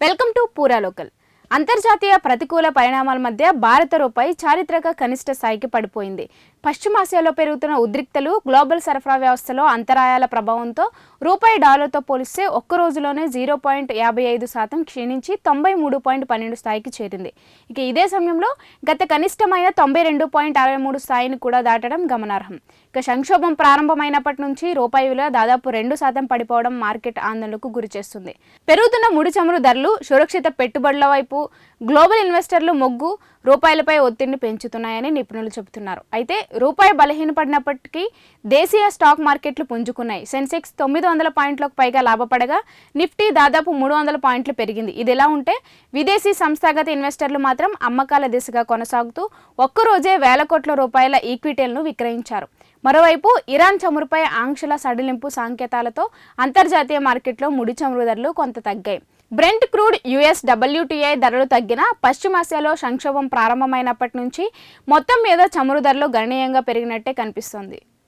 Welcome to పూరా local. అంతర్జాతీయ ప్రతికూల పరిణామాల మధ్య భారత రూపాయి చారిత్రక కనిష్ట స్థాయికి పడిపోయింది. పశ్చిమాసియాలో పెరుగుతున్న ఉద్రిక్తలు, గ్లోబల్ సరఫరా వ్యవస్థలో అంతరాయాల ప్రభావంతో రూపాయి డాలర్తో పోలిస్తే ఒక్క రోజులోనే 0.55% క్షీణించి 93.12 స్థాయికి చేరింది. ఇక ఇదే సమయంలో గత కనిష్టమైన 92.63 స్థాయిని కూడా దాటడం గమనార్హం. ఇక సంక్షోభం ప్రారంభమైనప్పటి నుంచి రూపాయి విలువ దాదాపు 2% పడిపోవడం మార్కెట్ ఆందోళనకు గురిచేస్తుంది. పెరుగుతున్న ముడి చమురు ధరలు, సురక్షిత పెట్టుబడుల వైపు గ్లోబల్ ఇన్వెస్టర్లు మొగ్గు రూపాయలపై ఒత్తిడిని పెంచుతున్నాయని నిపుణులు చెబుతున్నారు. అయితే రూపాయి బలహీనపడినప్పటికీ దేశీయ స్టాక్ మార్కెట్లు పుంజుకున్నాయి. సెన్సెక్స్ 900 పాయింట్లకు పైగా లాభపడగా నిఫ్టీ దాదాపు 300 పాయింట్లు పెరిగింది. ఇదిలా ఉంటే విదేశీ సంస్థాగత ఇన్వెస్టర్లు మాత్రం అమ్మకాల దిశగా కొనసాగుతూ ఒక్కరోజే వేల కోట్ల రూపాయల ఈక్విటీలను విక్రయించారు. మరోవైపు ఇరాన్ చమురుపై ఆంక్షల సడలింపు సంకేతాలతో అంతర్జాతీయ మార్కెట్లో ముడి చమురు ధరలు కొంత తగ్గాయి. బ్రెంట్ క్రూడ్ యుఎస్ WTI ధరలు తగ్గినా పశ్చిమాసియాలో సంక్షోభం ప్రారంభమైనప్పటి నుంచి మొత్తం మీద చమురు ధరలు గణనీయంగా పెరిగినట్టే కనిపిస్తోంది.